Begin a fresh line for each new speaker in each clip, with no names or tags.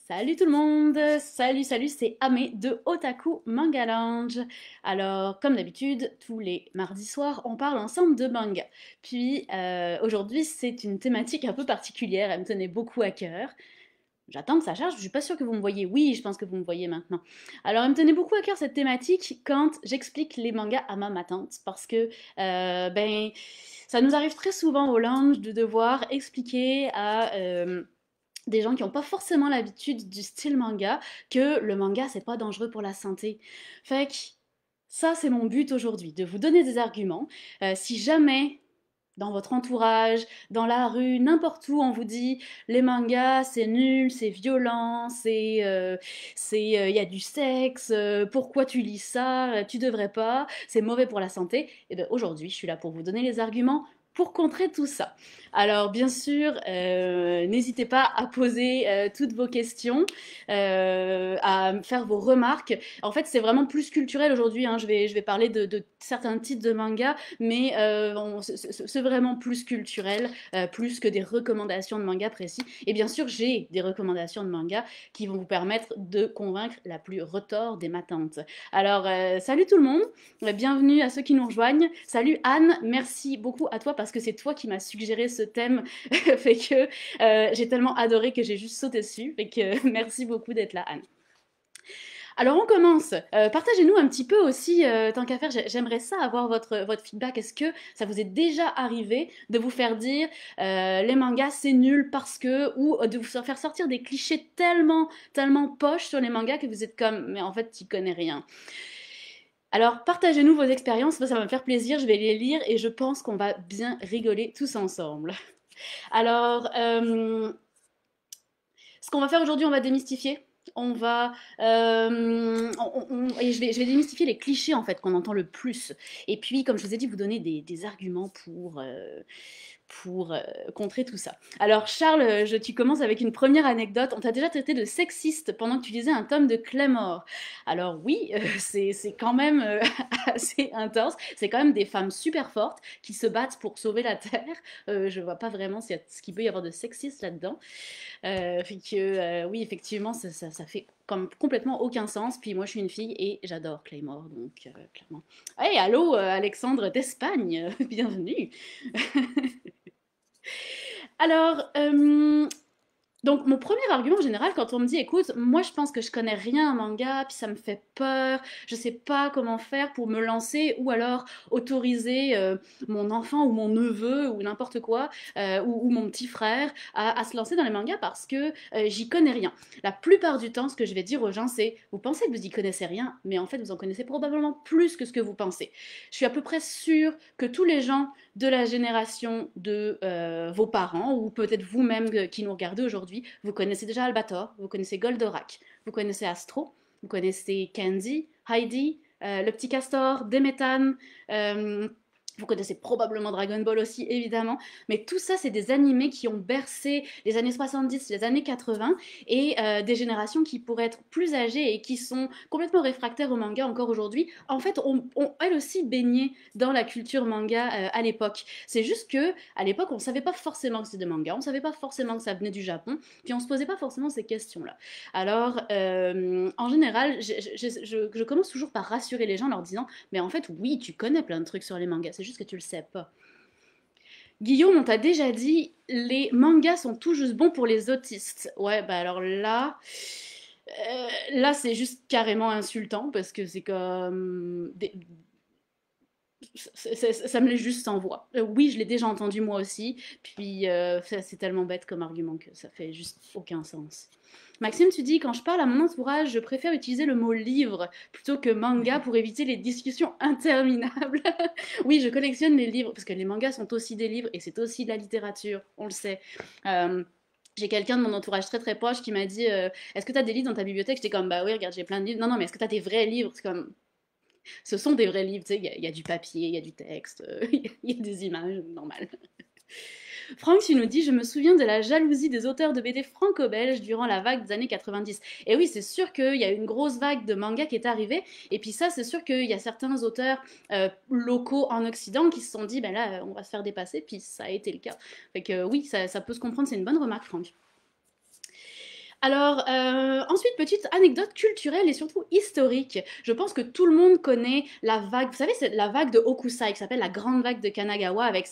Salut tout le monde! Salut, c'est Amé de Otaku Manga Lounge. Alors, comme d'habitude, tous les mardis soirs, on parle ensemble de manga. Puis, aujourd'hui, c'est une thématique un peu particulière, elle me tenait beaucoup à cœur. J'attends que ça charge, je suis pas sûre que vous me voyez. Oui, je pense que vous me voyez maintenant. Alors, elle me tenait beaucoup à cœur cette thématique quand j'explique les mangas à ma tante, parce que, ça nous arrive très souvent au lounge de devoir expliquer à des gens qui n'ont pas forcément l'habitude du style manga, que le manga, c'est pas dangereux pour la santé. Fait que ça, c'est mon but aujourd'hui, de vous donner des arguments. Si jamais, dans votre entourage, dans la rue, n'importe où, on vous dit les mangas, c'est nul, c'est violent, il y a du sexe, pourquoi tu lis ça, tu devrais pas, c'est mauvais pour la santé. Et bien aujourd'hui, je suis là pour vous donner les arguments pour contrer tout ça. Alors bien sûr, n'hésitez pas à poser toutes vos questions, à faire vos remarques. En fait, c'est vraiment plus culturel aujourd'hui, hein. Je vais parler de certains titres de mangas, mais c'est vraiment plus culturel, plus que des recommandations de mangas précis. Et bien sûr, j'ai des recommandations de mangas qui vont vous permettre de convaincre la plus retors des matantes. Alors, salut tout le monde, bienvenue à ceux qui nous rejoignent. Salut Anne, merci beaucoup à toi parce que c'est toi qui m'as suggéré ce thème, fait que j'ai tellement adoré que j'ai juste sauté dessus, fait que merci beaucoup d'être là Anne. Alors on commence. Partagez-nous un petit peu aussi, tant qu'à faire, j'aimerais ça avoir votre feedback. Est-ce que ça vous est déjà arrivé de vous faire dire les mangas c'est nul parce que, ou de vous faire sortir des clichés tellement poches sur les mangas que vous êtes comme, mais en fait tu connais rien. Alors partagez-nous vos expériences, ça va me faire plaisir, je vais les lire et je pense qu'on va bien rigoler tous ensemble. Alors, ce qu'on va faire aujourd'hui, on va démystifier. On va, et je vais démystifier les clichés en fait qu'on entend le plus. Et puis, comme je vous ai dit, vous donner des arguments pour contrer tout ça. Alors Charles, tu commences avec une première anecdote. On t'a déjà traité de sexiste pendant que tu lisais un tome de Claymore. Alors oui, c'est quand même assez intense. C'est quand même des femmes super fortes qui se battent pour sauver la Terre. Je vois pas vraiment ce qu'il peut y avoir de sexiste là-dedans. Oui, effectivement, ça fait comme complètement aucun sens. Puis moi, je suis une fille et j'adore Claymore, donc clairement. Hey, allô, Alexandre d'Espagne, bienvenue. Alors, donc, mon premier argument en général, quand on me dit, écoute, moi je pense que je connais rien en manga, puis ça me fait peur, je sais pas comment faire pour me lancer, ou alors autoriser mon enfant ou mon neveu ou n'importe quoi, ou mon petit frère à se lancer dans les mangas parce que j'y connais rien. La plupart du temps, ce que je vais dire aux gens, c'est, vous pensez que vous y connaissez rien, mais en fait vous en connaissez probablement plus que ce que vous pensez. Je suis à peu près sûre que tous les gens de la génération de vos parents, ou peut-être vous-même qui nous regardez aujourd'hui, vous connaissez déjà Albator, vous connaissez Goldorak, vous connaissez Astro, vous connaissez Candy, Heidi, le petit castor, Demetan, vous connaissez probablement Dragon Ball aussi, évidemment. Mais tout ça, c'est des animés qui ont bercé les années 70, les années 80, et des générations qui pourraient être plus âgées et qui sont complètement réfractaires au manga encore aujourd'hui, en fait, ont elles aussi baigné dans la culture manga à l'époque. C'est juste que à l'époque, on savait pas forcément que c'était des mangas, on savait pas forcément que ça venait du Japon, puis on se posait pas forcément ces questions-là. Alors, en général, je commence toujours par rassurer les gens en leur disant, mais en fait, oui, tu connais plein de trucs sur les mangas, c'est juste que tu le sais pas. Guillaume, on t'a déjà dit, les mangas sont tout juste bons pour les autistes. Ouais, bah alors là, c'est juste carrément insultant parce que c'est comme ça me laisse juste sans voix. Oui, je l'ai déjà entendu moi aussi, puis c'est tellement bête comme argument que ça fait juste aucun sens. Maxime, tu dis, quand je parle à mon entourage, je préfère utiliser le mot livre plutôt que manga pour éviter les discussions interminables. Oui, je collectionne les livres, parce que les mangas sont aussi des livres et c'est aussi de la littérature, on le sait. J'ai quelqu'un de mon entourage très proche qui m'a dit est-ce que tu as des livres dans ta bibliothèque? J'étais comme bah oui, regarde, j'ai plein de livres. Non, non, mais est-ce que tu as des vrais livres? C'est comme ce sont des vrais livres, tu sais, il y a du papier, il y a du texte, il y a des images, normal. Franck, tu nous dis, je me souviens de la jalousie des auteurs de BD franco-belges durant la vague des années 90. Et oui, c'est sûr qu'il y a une grosse vague de manga qui est arrivée. Et puis ça, c'est sûr qu'il y a certains auteurs locaux en Occident qui se sont dit, ben là, on va se faire dépasser. Puis ça a été le cas. Fait que oui, ça peut se comprendre, c'est une bonne remarque, Franck. Alors, ensuite, petite anecdote culturelle et surtout historique. Je pense que tout le monde connaît la vague, vous savez, c'est la vague de Hokusai, qui s'appelle la grande vague de Kanagawa, avec,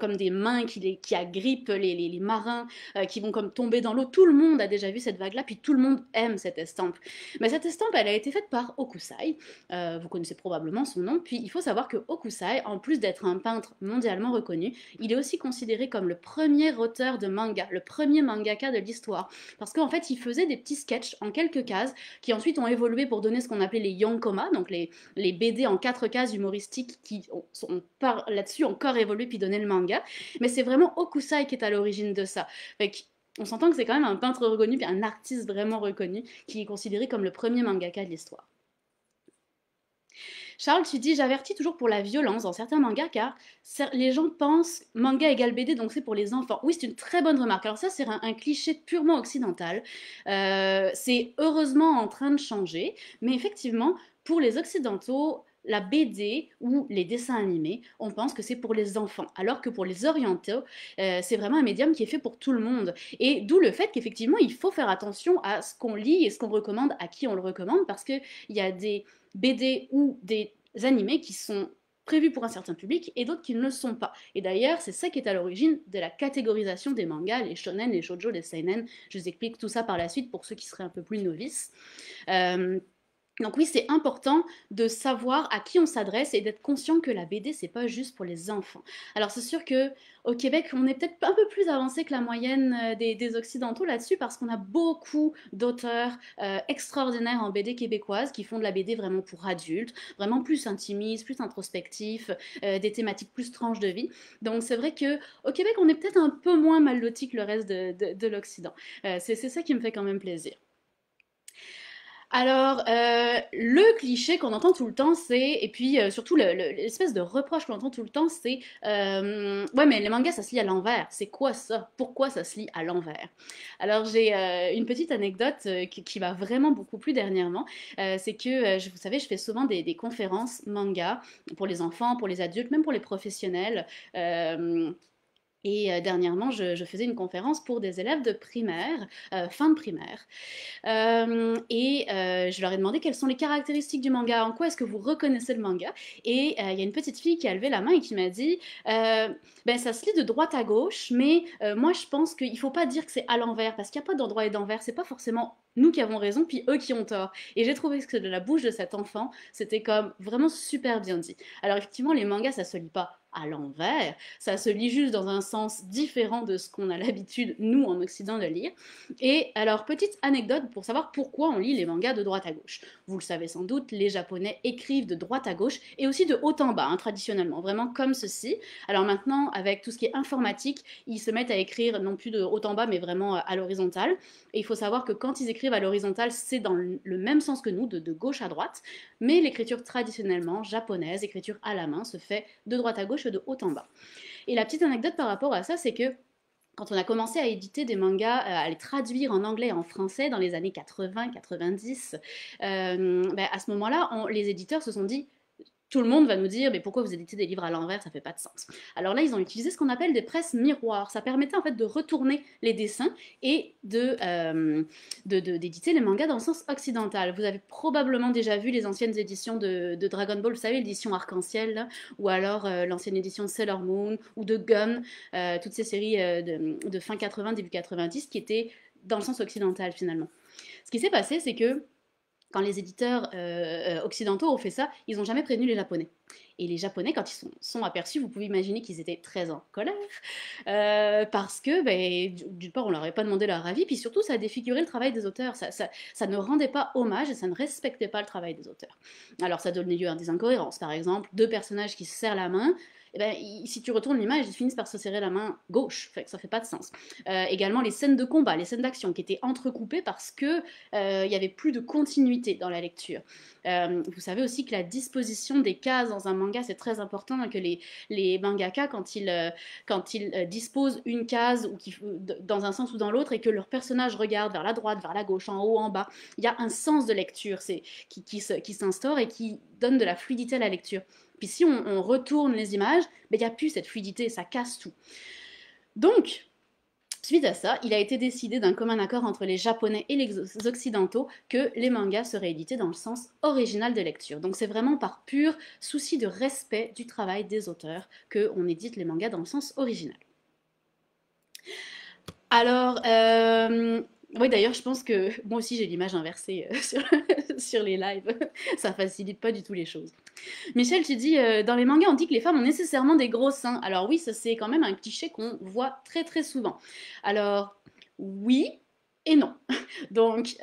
comme des mains qui agrippent les marins, qui vont comme tomber dans l'eau. Tout le monde a déjà vu cette vague-là, puis tout le monde aime cette estampe. Mais cette estampe, elle a été faite par Hokusai, vous connaissez probablement son nom, puis il faut savoir que Hokusai, en plus d'être un peintre mondialement reconnu, il est aussi considéré comme le premier auteur de manga, le premier mangaka de l'histoire. Parce qu'en fait, il faisait des petits sketchs en quelques cases qui ensuite ont évolué pour donner ce qu'on appelait les yonkoma, donc les BD en 4 cases humoristiques qui ont là-dessus encore évolué puis donné le manga. Mais c'est vraiment Okusai qui est à l'origine de ça. On s'entend que c'est quand même un peintre reconnu puis un artiste vraiment reconnu qui est considéré comme le premier mangaka de l'histoire. Charles, tu dis, j'avertis toujours pour la violence dans certains mangas car les gens pensent manga égale BD, donc c'est pour les enfants. Oui, c'est une très bonne remarque. Alors ça, c'est un cliché purement occidental. C'est heureusement en train de changer, mais effectivement, pour les occidentaux, la BD ou les dessins animés, on pense que c'est pour les enfants, alors que pour les orientaux, c'est vraiment un médium qui est fait pour tout le monde. Et d'où le fait qu'effectivement, il faut faire attention à ce qu'on lit et ce qu'on recommande, à qui on le recommande, parce qu'il y a des BD ou des animés qui sont prévus pour un certain public et d'autres qui ne le sont pas. Et d'ailleurs, c'est ça qui est à l'origine de la catégorisation des mangas, les shonen, les shoujo, les seinen. Je vous explique tout ça par la suite pour ceux qui seraient un peu plus novices. Euh, donc oui, c'est important de savoir à qui on s'adresse et d'être conscient que la BD, c'est pas juste pour les enfants. Alors c'est sûr que au Québec, on est peut-être un peu plus avancé que la moyenne des Occidentaux là-dessus parce qu'on a beaucoup d'auteurs extraordinaires en BD québécoise qui font de la BD vraiment pour adultes, vraiment plus intimistes, plus introspectifs, des thématiques plus tranches de vie. Donc c'est vrai que au Québec, on est peut-être un peu moins mal loti que le reste de l'Occident. C'est ça qui me fait quand même plaisir. Alors, le cliché qu'on entend tout le temps, c'est, et puis surtout l'espèce de reproche qu'on entend tout le temps, c'est ouais, mais les mangas, ça se lit à l'envers. C'est quoi ça? Pourquoi ça se lit à l'envers? Alors, j'ai une petite anecdote qui m'a vraiment beaucoup plu dernièrement. C'est que, vous savez, je fais souvent des conférences manga pour les enfants, pour les adultes, même pour les professionnels. Et dernièrement, je faisais une conférence pour des élèves de primaire, fin de primaire. Je leur ai demandé quelles sont les caractéristiques du manga, en quoi est-ce que vous reconnaissez le manga. Et il y a une petite fille qui a levé la main et qui m'a dit ben, ça se lit de droite à gauche, mais moi je pense qu'il ne faut pas dire que c'est à l'envers, parce qu'il n'y a pas d'endroit et d'envers, c'est pas forcément nous qui avons raison, puis eux qui ont tort. Et j'ai trouvé que de la bouche de cet enfant, c'était comme vraiment super bien dit. Alors effectivement, les mangas, ça se lit pas à l'envers, ça se lit juste dans un sens différent de ce qu'on a l'habitude, nous, en Occident, de lire. Et alors, petite anecdote pour savoir pourquoi on lit les mangas de droite à gauche. Vous le savez sans doute, les Japonais écrivent de droite à gauche et aussi de haut en bas, hein, traditionnellement, vraiment comme ceci. Alors maintenant, avec tout ce qui est informatique, ils se mettent à écrire non plus de haut en bas, mais vraiment à l'horizontale. Et il faut savoir que quand ils écrivent à l'horizontale, c'est dans le même sens que nous, de gauche à droite. Mais l'écriture traditionnellement japonaise, écriture à la main, se fait de droite à gauche et de haut en bas. Et la petite anecdote par rapport à ça, c'est que quand on a commencé à éditer des mangas, à les traduire en anglais et en français dans les années 80-90, ben à ce moment-là, les éditeurs se sont dit tout le monde va nous dire mais pourquoi vous éditez des livres à l'envers, ça fait pas de sens. Alors là, ils ont utilisé ce qu'on appelle des presses miroirs. Ça permettait en fait de retourner les dessins et d'éditer les mangas dans le sens occidental. Vous avez probablement déjà vu les anciennes éditions de Dragon Ball, vous savez, l'édition Arc-en-Ciel, ou alors l'ancienne édition de Sailor Moon, ou de Gun, toutes ces séries de fin 80, début 90 qui étaient dans le sens occidental finalement. Ce qui s'est passé, c'est que quand les éditeurs occidentaux ont fait ça, ils n'ont jamais prévenu les Japonais. Et les Japonais, quand ils sont aperçus, vous pouvez imaginer qu'ils étaient très en colère, parce que, ben, d'une part, on leur avait pas demandé leur avis, puis surtout, ça a défiguré le travail des auteurs. Ça ne rendait pas hommage et ça ne respectait pas le travail des auteurs. Alors, ça donnait lieu à des incohérences. Par exemple, deux personnages qui se serrent la main, eh ben, si tu retournes l'image, ils finissent par se serrer la main gauche, fait que ça fait pas de sens. Également les scènes de combat, les scènes d'action qui étaient entrecoupées parce que il y avait plus de continuité dans la lecture. Vous savez aussi que la disposition des cases dans un manga c'est très important, hein, que les mangaka quand ils disposent une case dans un sens ou dans l'autre et que leur personnage regarde vers la droite, vers la gauche, en haut, en bas, il y a un sens de lecture qui s'instaure et qui donne de la fluidité à la lecture. Puis si on retourne les images, il n'y a plus cette fluidité, ça casse tout. Donc, Suite à ça, il a été décidé d'un commun accord entre les Japonais et les Occidentaux que les mangas seraient édités dans le sens original de lecture. Donc c'est vraiment par pur souci de respect du travail des auteurs qu'on édite les mangas dans le sens original. Alors, oui, d'ailleurs, je pense que moi aussi j'ai l'image inversée sur les lives. Ça facilite pas du tout les choses. Michel, tu dis, dans les mangas, on dit que les femmes ont nécessairement des gros seins. Alors oui, ça c'est quand même un cliché qu'on voit très très souvent. Alors oui et non. Donc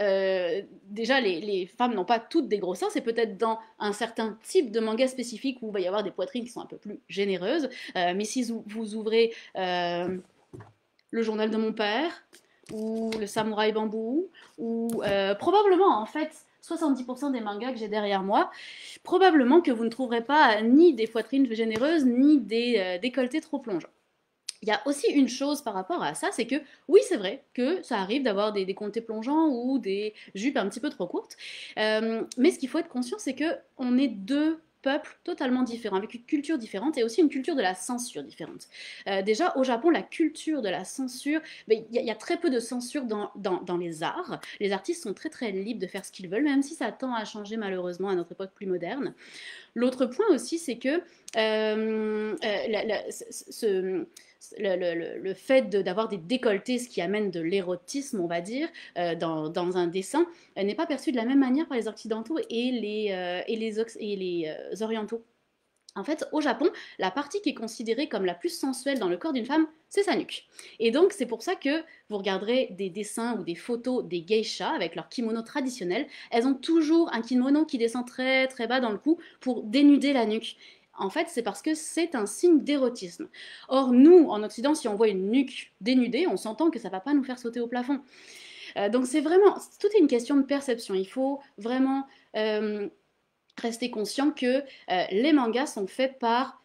déjà, les femmes n'ont pas toutes des gros seins. C'est peut-être dans un certain type de manga spécifique où il va y avoir des poitrines qui sont un peu plus généreuses. Mais si vous ouvrez le journal de mon père, ou le samouraï bambou, ou probablement en fait 70% des mangas que j'ai derrière moi, probablement que vous ne trouverez pas ni des poitrines généreuses, ni des décolletés trop plongeants. Il y a aussi une chose par rapport à ça, c'est que oui, c'est vrai que ça arrive d'avoir des décolletés plongeants ou des jupes un petit peu trop courtes, mais ce qu'il faut être conscient, c'est que on est deux peuples totalement différents, avec une culture différente et aussi une culture de la censure différente. Déjà, au Japon, la culture de la censure, y a très peu de censure dans les arts. Les artistes sont très très libres de faire ce qu'ils veulent, même si ça tend à changer malheureusement à notre époque plus moderne. L'autre point aussi, c'est que le fait d'avoir des décolletés, ce qui amène de l'érotisme, on va dire, dans un dessin, n'est pas perçu de la même manière par les Occidentaux et les Orientaux. En fait, au Japon, la partie qui est considérée comme la plus sensuelle dans le corps d'une femme, c'est sa nuque. Et donc, c'est pour ça que vous regarderez des dessins ou des photos des geishas avec leur kimono traditionnel. Elles ont toujours un kimono qui descend très très bas dans le cou pour dénuder la nuque. En fait, c'est parce que c'est un signe d'érotisme. Or, nous, en Occident, si on voit une nuque dénudée, on s'entend que ça ne va pas nous faire sauter au plafond. Donc, c'est vraiment, tout est une question de perception. Il faut vraiment rester conscient que les mangas sont faits par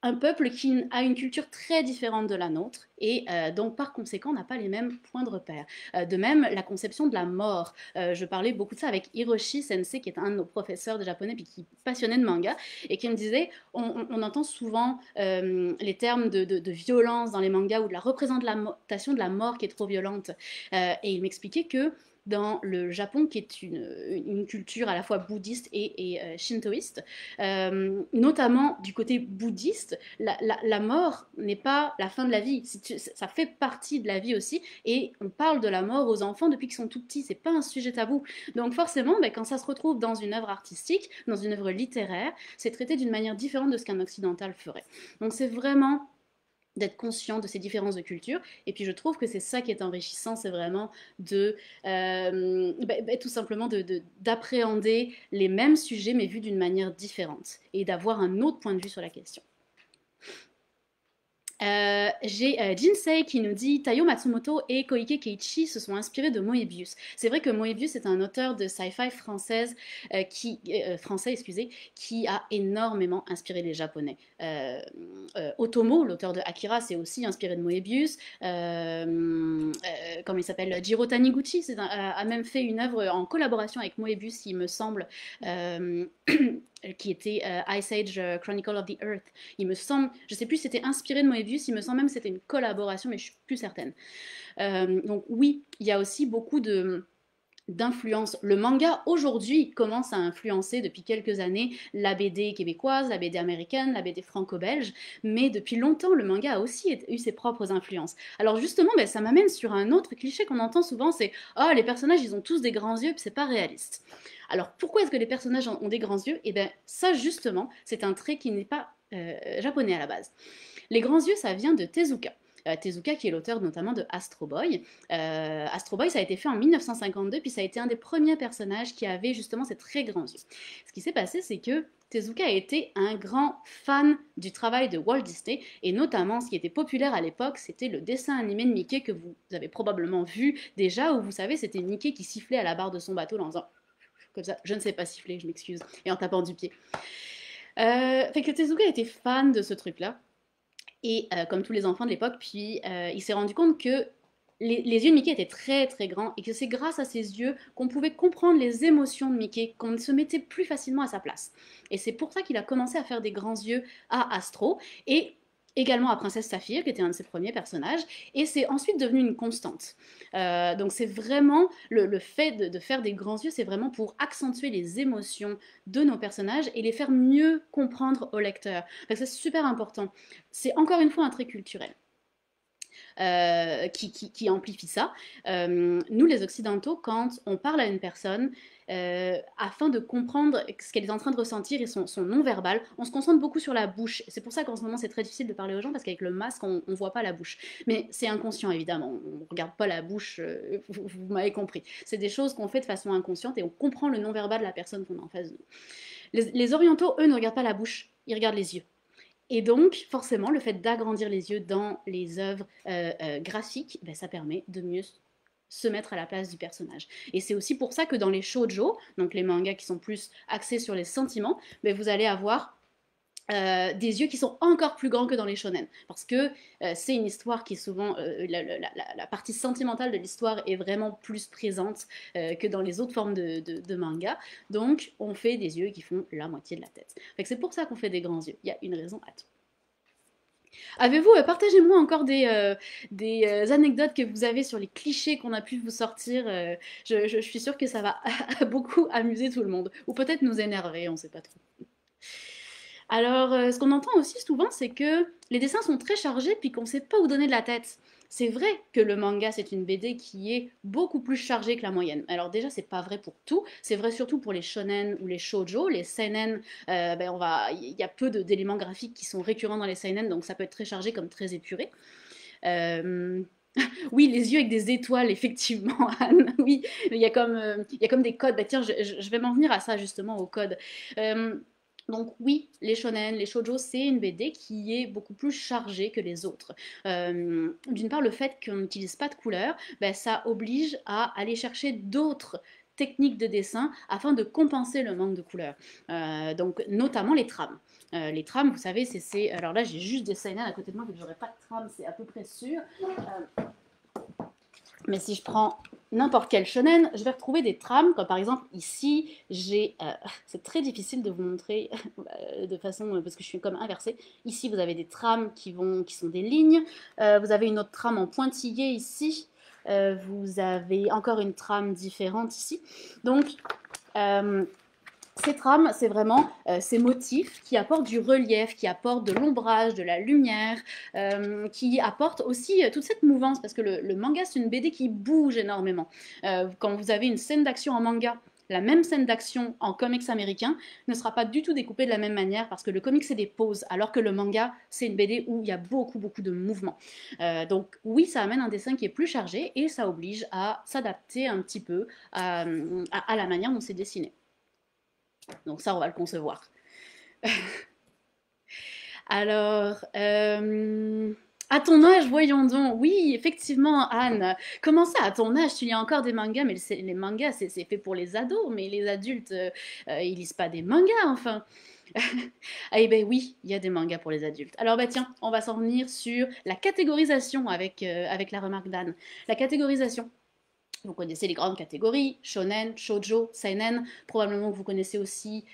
un peuple qui a une culture très différente de la nôtre et donc par conséquent n'a pas les mêmes points de repère. De même, la conception de la mort. Je parlais beaucoup de ça avec Hiroshi Sensei, qui est un de nos professeurs de japonais puis qui est passionné de manga et qui me disait on entend souvent les termes de violence dans les mangas ou de la représentation de la mort qui est trop violente. Et il m'expliquait que dans le Japon, qui est une culture à la fois bouddhiste et shintoïste, notamment du côté bouddhiste, la mort n'est pas la fin de la vie, ça fait partie de la vie aussi, et on parle de la mort aux enfants depuis qu'ils sont tout petits, c'est pas un sujet tabou. Donc forcément, quand ça se retrouve dans une œuvre artistique, dans une œuvre littéraire, c'est traité d'une manière différente de ce qu'un occidental ferait. Donc c'est vraiment d'être conscient de ces différences de culture. Et puis je trouve que c'est ça qui est enrichissant, c'est vraiment tout simplement d'appréhender les mêmes sujets mais vus d'une manière différente et d'avoir un autre point de vue sur la question. J'ai Jinsei qui nous dit Taiyo Matsumoto et Koike Keiichi se sont inspirés de Moebius. C'est vrai que Moebius est un auteur de sci-fi français, qui a énormément inspiré les Japonais. Otomo, l'auteur de Akira, s'est aussi inspiré de Moebius. Comment il s'appelle, Jiro Taniguchi a même fait une œuvre en collaboration avec Moebius, il me semble. Qui était Ice Age Chronicle of the Earth. Il me semble, je ne sais plus si c'était inspiré de Moebius, il me semble même que c'était une collaboration, mais je ne suis plus certaine. Donc oui, il y a aussi beaucoup d'influence. Le manga aujourd'hui commence à influencer depuis quelques années la BD québécoise, la BD américaine, la BD franco-belge, mais depuis longtemps le manga a aussi eu ses propres influences. Alors justement, ça m'amène sur un autre cliché qu'on entend souvent, c'est oh les personnages ils ont tous des grands yeux, puis c'est pas réaliste. Alors pourquoi est-ce que les personnages ont des grands yeux? Et bien ça justement, c'est un trait qui n'est pas japonais à la base. Les grands yeux, ça vient de Tezuka. Tezuka qui est l'auteur notamment de Astro Boy. Astro Boy, ça a été fait en 1952, puis ça a été un des premiers personnages qui avait justement ces très grands yeux. Ce qui s'est passé, c'est que Tezuka a été un grand fan du travail de Walt Disney, et notamment ce qui était populaire à l'époque, c'était le dessin animé de Mickey que vous avez probablement vu déjà, où vous savez, c'était Mickey qui sifflait à la barre de son bateau en faisant comme ça, je ne sais pas siffler, je m'excuse, et en tapant du pied. Fait que Tezuka était fan de ce truc-là, et comme tous les enfants de l'époque, puis il s'est rendu compte que les yeux de Mickey étaient très très grands, et que c'est grâce à ses yeux qu'on pouvait comprendre les émotions de Mickey, qu'on se mettait plus facilement à sa place. Et c'est pour ça qu'il a commencé à faire des grands yeux à Astro, et également à Princesse Saphir, qui était un de ses premiers personnages, et c'est ensuite devenu une constante. Donc c'est vraiment le fait de faire des grands yeux, c'est vraiment pour accentuer les émotions de nos personnages et les faire mieux comprendre au lecteur. C'est super important. C'est encore une fois un trait culturel. Qui amplifie ça. Nous, les Occidentaux, quand on parle à une personne, afin de comprendre ce qu'elle est en train de ressentir et son non-verbal, on se concentre beaucoup sur la bouche. C'est pour ça qu'en ce moment, c'est très difficile de parler aux gens, parce qu'avec le masque, on ne voit pas la bouche. Mais c'est inconscient, évidemment. On ne regarde pas la bouche, vous m'avez compris. C'est des choses qu'on fait de façon inconsciente et on comprend le non-verbal de la personne qu'on a en face de nous. Les orientaux, eux, ne regardent pas la bouche, ils regardent les yeux. Et donc, forcément, le fait d'agrandir les yeux dans les œuvres graphiques, ben, ça permet de mieux se mettre à la place du personnage. Et c'est aussi pour ça que dans les shoujo, donc les mangas qui sont plus axés sur les sentiments, ben, vous allez avoir des yeux qui sont encore plus grands que dans les shonen. Parce que c'est une histoire qui est souvent... la partie sentimentale de l'histoire est vraiment plus présente que dans les autres formes de manga. Donc, on fait des yeux qui font la moitié de la tête. C'est pour ça qu'on fait des grands yeux. Il y a une raison à tout. Avez-vous, partagez-moi encore des anecdotes que vous avez sur les clichés qu'on a pu vous sortir. Je suis sûre que ça va beaucoup amuser tout le monde. Ou peut-être nous énerver, on ne sait pas trop. Alors, ce qu'on entend aussi souvent, c'est que les dessins sont très chargés puis qu'on ne sait pas où donner de la tête. C'est vrai que le manga, c'est une BD qui est beaucoup plus chargée que la moyenne. Alors déjà, c'est pas vrai pour tout. C'est vrai surtout pour les shonen ou les shoujo. Les seinen, ben il y a peu d'éléments graphiques qui sont récurrents dans les seinen, donc ça peut être très chargé comme très épuré. Euh, Oui, les yeux avec des étoiles, effectivement, Anne. Oui, il y a comme des codes. Bah, tiens, je vais m'en venir à ça, justement, aux codes. Euh, donc oui, les shonen, les shoujo, c'est une BD qui est beaucoup plus chargée que les autres. D'une part, le fait qu'on n'utilise pas de couleurs, ben, ça oblige à aller chercher d'autres techniques de dessin afin de compenser le manque de couleurs. Donc notamment les trames. Les trames, vous savez, alors là, j'ai juste des seinen à côté de moi, donc j'aurais pas de trame, c'est à peu près sûr. Mais si je prends n'importe quel shonen, je vais retrouver des trames, comme par exemple ici, c'est très difficile de vous montrer de façon, parce que je suis comme inversée. Ici, vous avez des trames qui sont des lignes. Vous avez une autre trame en pointillé ici. Vous avez encore une trame différente ici. Donc, ces trames, c'est vraiment ces motifs qui apportent du relief, qui apportent de l'ombrage, de la lumière, qui apportent aussi toute cette mouvance, parce que le manga, c'est une BD qui bouge énormément. Quand vous avez une scène d'action en manga, la même scène d'action en comics américain ne sera pas du tout découpée de la même manière, parce que le comics, c'est des pauses, alors que le manga, c'est une BD où il y a beaucoup, beaucoup de mouvements. Donc oui, ça amène un dessin qui est plus chargé, et ça oblige à s'adapter un petit peu à la manière dont c'est dessiné. Donc ça, on va le concevoir. Alors, à ton âge, voyons donc. Oui, effectivement, Anne. Comment ça, à ton âge, tu lis encore des mangas? Mais les mangas, c'est fait pour les ados, mais les adultes, ils lisent pas des mangas, enfin. Eh ben oui, il y a des mangas pour les adultes. Alors bah tiens, on va s'en venir sur la catégorisation avec la remarque d'Anne. La catégorisation. Vous connaissez les grandes catégories, shonen, shoujo, seinen, probablement que vous connaissez aussi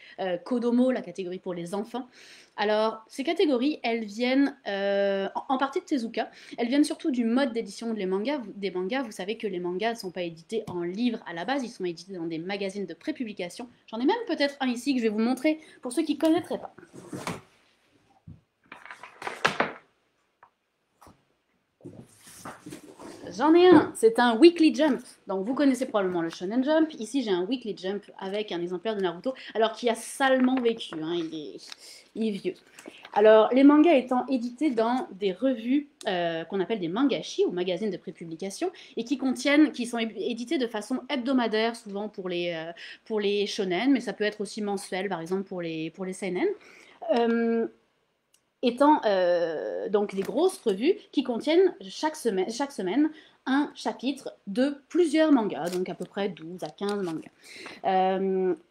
kodomo, la catégorie pour les enfants. Alors, ces catégories, elles viennent en partie de Tezuka, elles viennent surtout du mode d'édition des mangas. Vous savez que les mangas ne sont pas édités en livres à la base, ils sont édités dans des magazines de prépublication. J'en ai même peut-être un ici que je vais vous montrer pour ceux qui ne connaîtraient pas. J'en ai un, c'est un Weekly Jump. Donc vous connaissez probablement le Shonen Jump. Ici j'ai un Weekly Jump avec un exemplaire de Naruto, alors qui a salement vécu, hein, il est vieux. Alors les mangas étant édités dans des revues qu'on appelle des mangashi ou magazines de prépublication et qui sont édités de façon hebdomadaire souvent pour les shonen, mais ça peut être aussi mensuel par exemple pour les seinen. Étant donc des grosses revues qui contiennent chaque semaine un chapitre de plusieurs mangas, donc à peu près 12 à 15 mangas.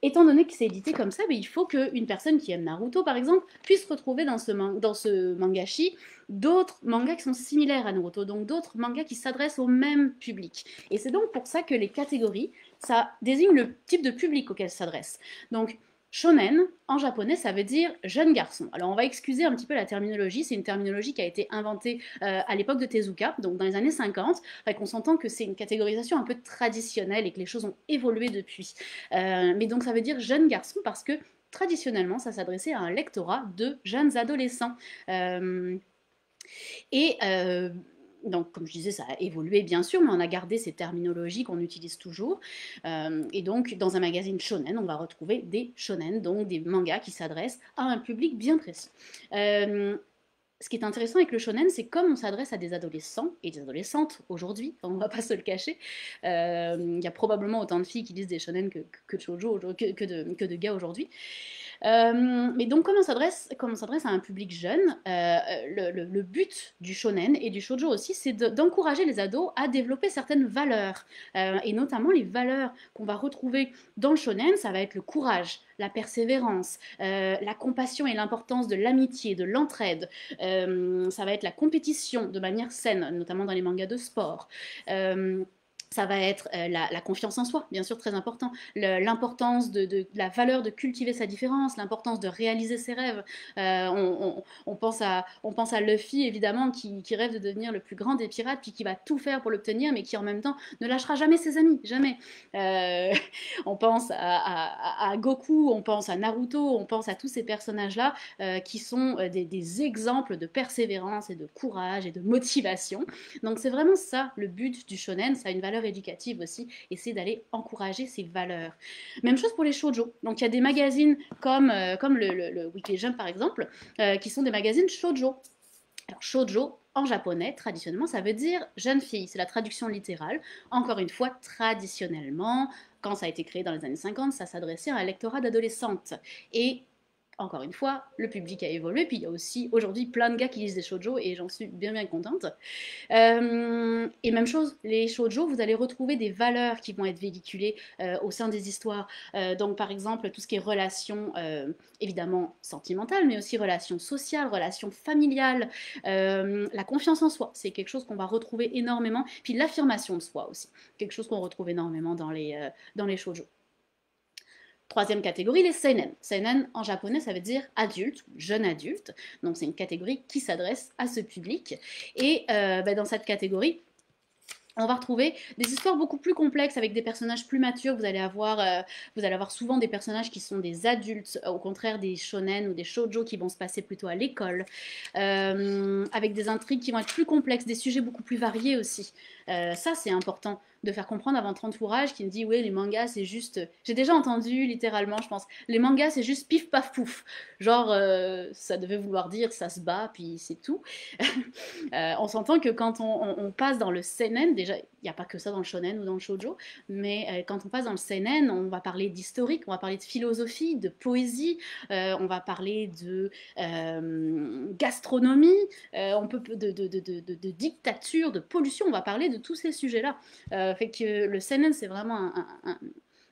Étant donné que c'est édité comme ça, il faut qu'une personne qui aime Naruto, par exemple, puisse retrouver dans ce mangashi d'autres mangas qui sont similaires à Naruto, donc d'autres mangas qui s'adressent au même public. Et c'est donc pour ça que les catégories, ça désigne le type de public auquel ça s'adresse. Donc, Shonen, en japonais, ça veut dire jeune garçon. Alors on va excuser un petit peu la terminologie, c'est une terminologie qui a été inventée à l'époque de Tezuka, donc dans les années 50, qu'on s'entend que c'est une catégorisation un peu traditionnelle et que les choses ont évolué depuis. Mais donc ça veut dire jeune garçon parce que traditionnellement, ça s'adressait à un lectorat de jeunes adolescents. Euh, et donc, comme je disais, ça a évolué bien sûr, mais on a gardé ces terminologies qu'on utilise toujours. Et donc, dans un magazine shonen, on va retrouver des shonen, donc des mangas qui s'adressent à un public bien précis. Ce qui est intéressant avec le shonen, c'est comme on s'adresse à des adolescents et des adolescentes aujourd'hui, on ne va pas se le cacher. Il y a probablement autant de filles qui lisent des shonen que de shoujo, que de gars aujourd'hui. Mais donc, comme on s'adresse à un public jeune, le but du shonen et du shoujo aussi, c'est d'encourager les ados à développer certaines valeurs. Et notamment les valeurs qu'on va retrouver dans le shonen, ça va être le courage, la persévérance, la compassion et l'importance de l'amitié, de l'entraide. Ça va être la compétition de manière saine, notamment dans les mangas de sport. Ça va être la confiance en soi, bien sûr, très important. L'importance de la valeur de cultiver sa différence, l'importance de réaliser ses rêves. On pense à Luffy, évidemment, qui rêve de devenir le plus grand des pirates, puis qui va tout faire pour l'obtenir, mais qui en même temps ne lâchera jamais ses amis, jamais. Euh, on pense à Goku, on pense à Naruto, on pense à tous ces personnages-là qui sont des exemples de persévérance et de courage et de motivation. Donc c'est vraiment ça le but du shonen, ça a une valeur éducative aussi, et c'est d'aller encourager ces valeurs. Même chose pour les shoujo. Donc il y a des magazines comme le Weekly Jump par exemple, qui sont des magazines shoujo. Alors shoujo, en japonais, traditionnellement, ça veut dire jeune fille. C'est la traduction littérale. Encore une fois, traditionnellement, quand ça a été créé dans les années 50, ça s'adressait à un lectorat d'adolescentes. Et encore une fois, le public a évolué, puis il y a aussi aujourd'hui plein de gars qui lisent des shoujo et j'en suis bien contente. Et même chose, les shoujo, vous allez retrouver des valeurs qui vont être véhiculées au sein des histoires. Donc par exemple, tout ce qui est relations évidemment sentimentales, mais aussi relations sociales, relations familiales, la confiance en soi, c'est quelque chose qu'on va retrouver énormément. Puis l'affirmation de soi aussi, quelque chose qu'on retrouve énormément dans les shoujo. Troisième catégorie, les seinen. Seinen, en japonais, ça veut dire adulte, jeune adulte. Donc, c'est une catégorie qui s'adresse à ce public. Et dans cette catégorie, on va retrouver des histoires beaucoup plus complexes avec des personnages plus matures. Vous allez avoir souvent des personnages qui sont des adultes, au contraire des shonen ou des shoujo qui vont se passer plutôt à l'école, avec des intrigues qui vont être plus complexes, des sujets beaucoup plus variés aussi. Ça, c'est important de faire comprendre avant 30 fourrages qui me dit oui les mangas c'est juste j'ai déjà entendu littéralement je pense les mangas c'est juste pif paf pouf genre ça devait vouloir dire ça se bat puis c'est tout. On s'entend que quand on passe dans le seinen, déjà, il n'y a pas que ça dans le shonen ou dans le shoujo, mais quand on passe dans le seinen, on va parler d'historique, on va parler de philosophie, de poésie, on va parler de gastronomie, on peut de dictature, de pollution, on va parler de tous ces sujets-là. Fait que le seinen, c'est vraiment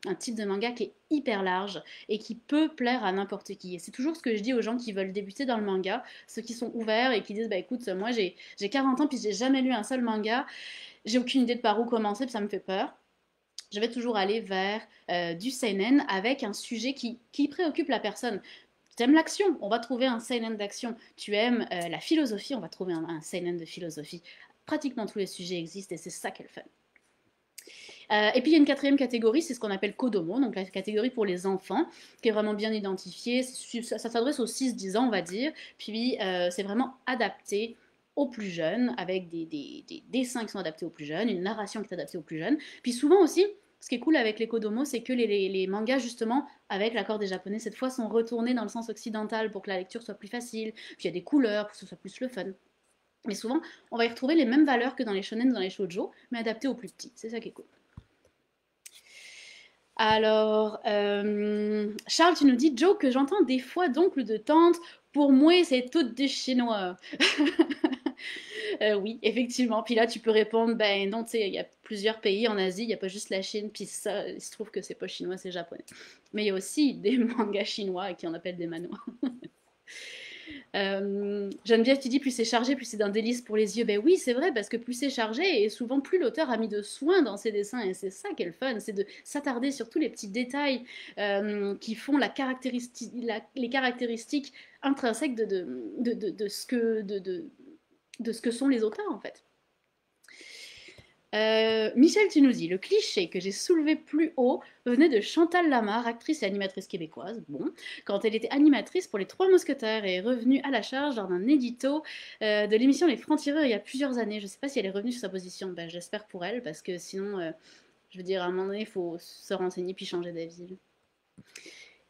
un type de manga qui est hyper large et qui peut plaire à n'importe qui. Et c'est toujours ce que je dis aux gens qui veulent débuter dans le manga, ceux qui sont ouverts et qui disent bah écoute, moi j'ai 40 ans puis j'ai jamais lu un seul manga, j'ai aucune idée de par où commencer puis ça me fait peur. Je vais toujours aller vers du seinen avec un sujet qui préoccupe la personne. Tu aimes l'action, on va trouver un seinen d'action. Tu aimes la philosophie, on va trouver un seinen de philosophie. Pratiquement tous les sujets existent et c'est ça qu'elle fait. Et puis il y a une quatrième catégorie, c'est ce qu'on appelle Kodomo, donc la catégorie pour les enfants, qui est vraiment bien identifiée. Ça s'adresse aux 6-10 ans, on va dire. Puis c'est vraiment adapté aux plus jeunes, avec des dessins qui sont adaptés aux plus jeunes, une narration qui est adaptée aux plus jeunes. Puis souvent aussi, ce qui est cool avec les Kodomo, c'est que les mangas, justement, avec l'accord des Japonais, cette fois, sont retournés dans le sens occidental pour que la lecture soit plus facile. Puis il y a des couleurs pour que ce soit plus le fun. Mais souvent, on va y retrouver les mêmes valeurs que dans les shonen ou dans les shoujo, mais adaptées aux plus petits. C'est ça qui est cool. Alors, Charles, tu nous dis, Joe, que j'entends des fois d'oncle de tante. Pour moi, c'est tout du chinois. Oui, effectivement. Puis là, tu peux répondre, ben non, tu sais, il y a plusieurs pays en Asie, il n'y a pas juste la Chine. Puis ça, il se trouve que c'est pas chinois, c'est japonais. Mais il y a aussi des mangas chinois qui en appellent des manhwas. Geneviève, tu dis plus c'est chargé, plus c'est d'un délice pour les yeux. Ben oui, c'est vrai, parce que plus c'est chargé, et souvent plus l'auteur a mis de soin dans ses dessins, et c'est ça qui est le fun, c'est de s'attarder sur tous les petits détails qui font les caractéristiques intrinsèques de ce que sont les auteurs, en fait. Michel, tu nous dis, le cliché que j'ai soulevé plus haut venait de Chantal Lamarre, actrice et animatrice québécoise, bon, quand elle était animatrice pour Les Trois Mousquetaires et est revenue à la charge lors d'un édito de l'émission Les Francs-Tireurs il y a plusieurs années. Je ne sais pas si elle est revenue sur sa position, ben, j'espère pour elle, parce que sinon, je veux dire, à un moment donné, il faut se renseigner puis changer d'avis.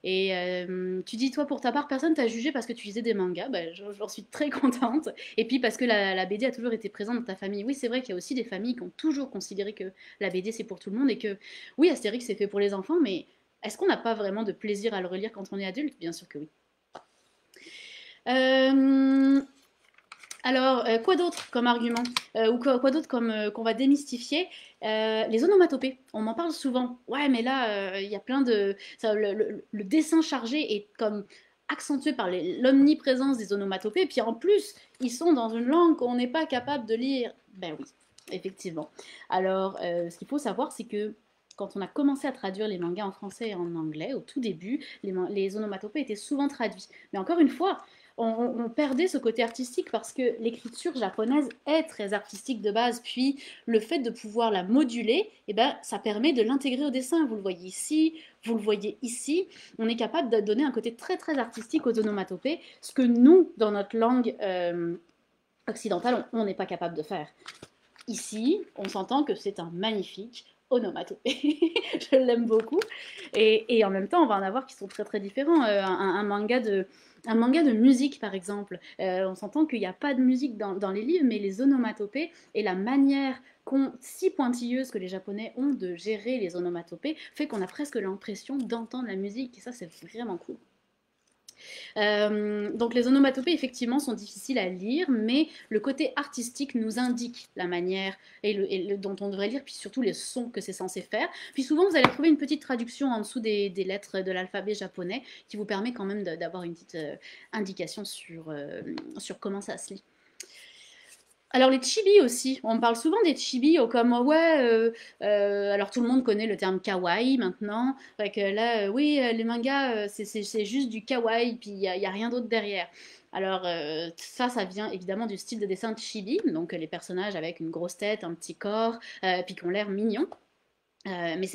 Et tu dis, toi, pour ta part, personne t'a jugé parce que tu lisais des mangas. Bah, j'en suis très contente. Et puis parce que la BD a toujours été présente dans ta famille. Oui, c'est vrai qu'il y a aussi des familles qui ont toujours considéré que la BD c'est pour tout le monde et que, oui, Astérix c'est fait pour les enfants, mais est-ce qu'on n'a pas vraiment de plaisir à le relire quand on est adulte? Bien sûr que oui. Euh, alors, quoi d'autre comme argument ou quoi d'autre comme qu'on va démystifier? Les onomatopées, on m'en parle souvent. Ouais, mais là, il y a plein de... le dessin chargé est comme accentué par l'omniprésence des onomatopées. Et puis en plus, ils sont dans une langue qu'on n'est pas capable de lire. Ben oui, effectivement. Alors, ce qu'il faut savoir, c'est que quand on a commencé à traduire les mangas en français et en anglais, au tout début, les onomatopées étaient souvent traduits. Mais encore une fois, on perdait ce côté artistique parce que l'écriture japonaise est très artistique de base, puis le fait de pouvoir la moduler, eh ben, ça permet de l'intégrer au dessin. Vous le voyez ici, vous le voyez ici. On est capable de donner un côté très très artistique aux onomatopées, ce que nous, dans notre langue occidentale, on n'est pas capable de faire. Ici, on s'entend que c'est un magnifique onomatopée. Je l'aime beaucoup. Et en même temps, on va en avoir qui sont très très différents. Un manga de musique, par exemple. On s'entend qu'il n'y a pas de musique dans les livres, mais les onomatopées et la manière si pointilleuse que les Japonais ont de gérer les onomatopées fait qu'on a presque l'impression d'entendre la musique. Et ça, c'est vraiment cool. Donc les onomatopées, effectivement, sont difficiles à lire, mais le côté artistique nous indique la manière dont on devrait lire, puis surtout les sons que c'est censé faire. Puis souvent, vous allez trouver une petite traduction en dessous des lettres de l'alphabet japonais qui vous permet quand même d'avoir une petite indication sur comment ça se lit. Alors les chibis aussi, on parle souvent des chibis comme ouais, alors tout le monde connaît le terme kawaii maintenant, fait que là oui les mangas c'est juste du kawaii puis y a rien d'autre derrière. Alors ça vient évidemment du style de dessin de chibi, donc les personnages avec une grosse tête, un petit corps, puis qui ont l'air mignons. Mais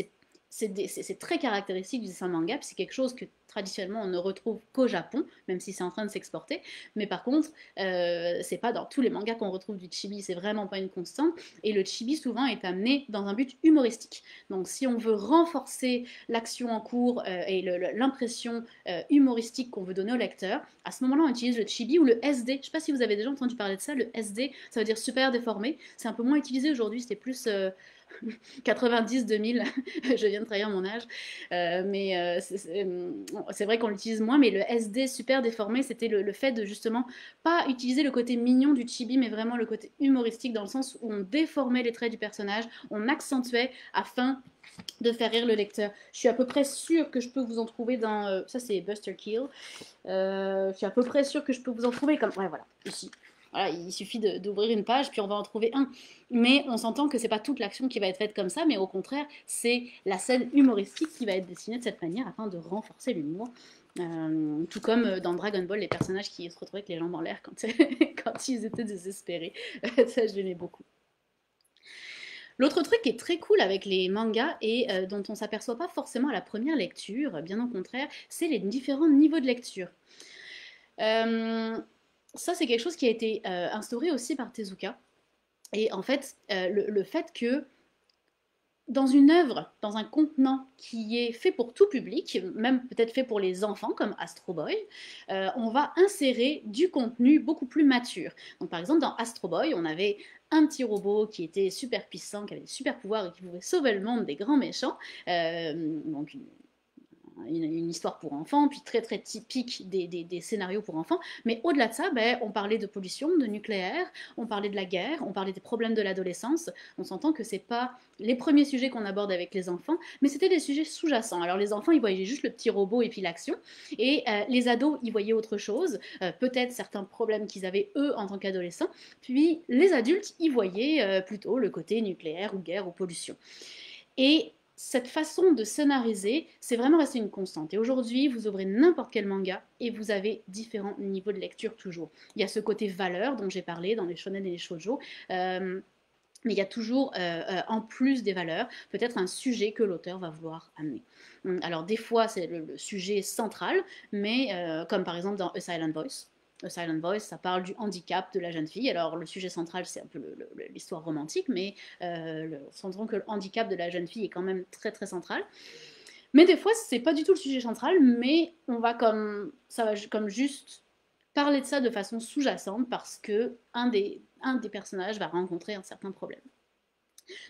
c'est très caractéristique du dessin manga, puis c'est quelque chose que traditionnellement on ne retrouve qu'au Japon, même si c'est en train de s'exporter. Mais par contre, c'est pas dans tous les mangas qu'on retrouve du chibi, c'est vraiment pas une constante. Et le chibi souvent est amené dans un but humoristique. Donc si on veut renforcer l'action en cours et l'impression humoristique qu'on veut donner au lecteur, à ce moment-là on utilise le chibi ou le SD. Je sais pas si vous avez déjà entendu parler de ça, le SD, ça veut dire super déformé. C'est un peu moins utilisé aujourd'hui, c'était plus 90-2000, je viens de trahir mon âge, mais c'est vrai qu'on l'utilise moins, mais le SD super déformé, c'était le fait de justement pas utiliser le côté mignon du chibi, mais vraiment le côté humoristique dans le sens où on déformait les traits du personnage, on accentuait afin de faire rire le lecteur. Je suis à peu près sûre que je peux vous en trouver dans... ça c'est Buster Kill. Je suis à peu près sûre que je peux vous en trouver comme... Ouais voilà, ici. Voilà, il suffit d'ouvrir une page, puis on va en trouver un. Mais on s'entend que c'est pas toute l'action qui va être faite comme ça, mais au contraire, c'est la scène humoristique qui va être dessinée de cette manière afin de renforcer l'humour. Tout comme dans Dragon Ball, les personnages qui se retrouvaient avec les jambes en l'air quand, quand ils étaient désespérés. Ça, je l'aimais beaucoup. L'autre truc qui est très cool avec les mangas et dont on s'aperçoit pas forcément à la première lecture, bien au contraire, c'est les différents niveaux de lecture. Ça, c'est quelque chose qui a été instauré aussi par Tezuka. Et en fait, le fait que dans une œuvre, dans un contenant qui est fait pour tout public, même peut-être fait pour les enfants comme Astro Boy, on va insérer du contenu beaucoup plus mature. Donc par exemple dans Astro Boy, on avait un petit robot qui était super puissant, qui avait des super pouvoirs et qui pouvait sauver le monde des grands méchants, donc une histoire pour enfants, puis très très typique des scénarios pour enfants. Mais au-delà de ça, ben, on parlait de pollution, de nucléaire, on parlait de la guerre, on parlait des problèmes de l'adolescence. On s'entend que c'est pas les premiers sujets qu'on aborde avec les enfants, mais c'était des sujets sous-jacents. Alors les enfants, ils voyaient juste le petit robot et puis l'action, et les ados, ils voyaient autre chose, peut-être certains problèmes qu'ils avaient eux en tant qu'adolescents, puis les adultes, ils voyaient plutôt le côté nucléaire ou guerre ou pollution. Et cette façon de scénariser, c'est vraiment resté une constante. Et aujourd'hui, vous ouvrez n'importe quel manga et vous avez différents niveaux de lecture toujours. Il y a ce côté valeur dont j'ai parlé dans les shonen et les shoujo. Mais il y a toujours, en plus des valeurs, peut-être un sujet que l'auteur va vouloir amener. Alors des fois, c'est le sujet central, mais comme par exemple dans A Silent Voice. A Silent Voice, ça parle du handicap de la jeune fille. Alors le sujet central, c'est un peu l'histoire romantique, mais on s'entend que le handicap de la jeune fille est quand même très très central. Mais des fois, c'est pas du tout le sujet central, mais on va comme ça va comme juste parler de ça de façon sous-jacente parce que un des personnages va rencontrer un certain problème.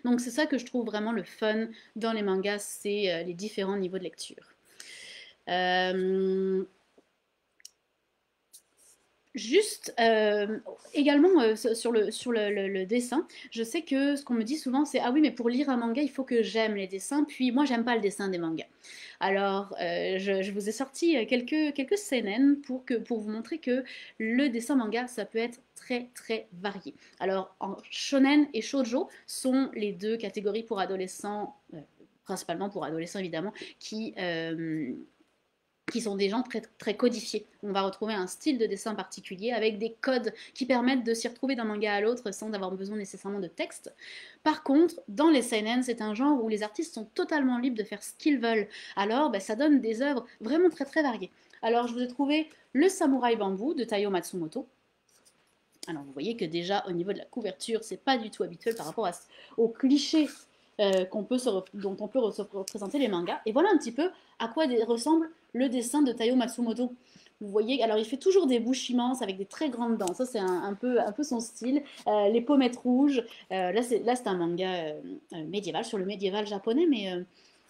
Donc c'est ça que je trouve vraiment le fun dans les mangas, c'est les différents niveaux de lecture. Euh, Juste également sur le dessin, je sais que ce qu'on me dit souvent c'est ah oui mais pour lire un manga il faut que j'aime les dessins, puis moi j'aime pas le dessin des mangas. Alors je vous ai sorti quelques CNN pour vous montrer que le dessin manga ça peut être très très varié. Alors en shonen et shoujo sont les deux catégories pour adolescents, principalement pour adolescents évidemment, qui sont des gens très, très codifiés. On va retrouver un style de dessin particulier avec des codes qui permettent de s'y retrouver d'un manga à l'autre sans avoir besoin nécessairement de texte. Par contre, dans les seinen, c'est un genre où les artistes sont totalement libres de faire ce qu'ils veulent. Alors, ça donne des œuvres vraiment très très variées. Alors, je vous ai trouvé Le Samouraï Bambou de Taiyo Matsumoto. Alors, vous voyez que déjà, au niveau de la couverture, c'est pas du tout habituel par rapport aux clichés dont on peut se représenter les mangas. Et voilà un petit peu à quoi ressemble le dessin de Taiyo Matsumoto. Vous voyez, alors il fait toujours des bouches immenses avec des très grandes dents. Ça, c'est un peu son style. Les pommettes rouges. Là, c'est un manga médiéval, sur le médiéval japonais, mais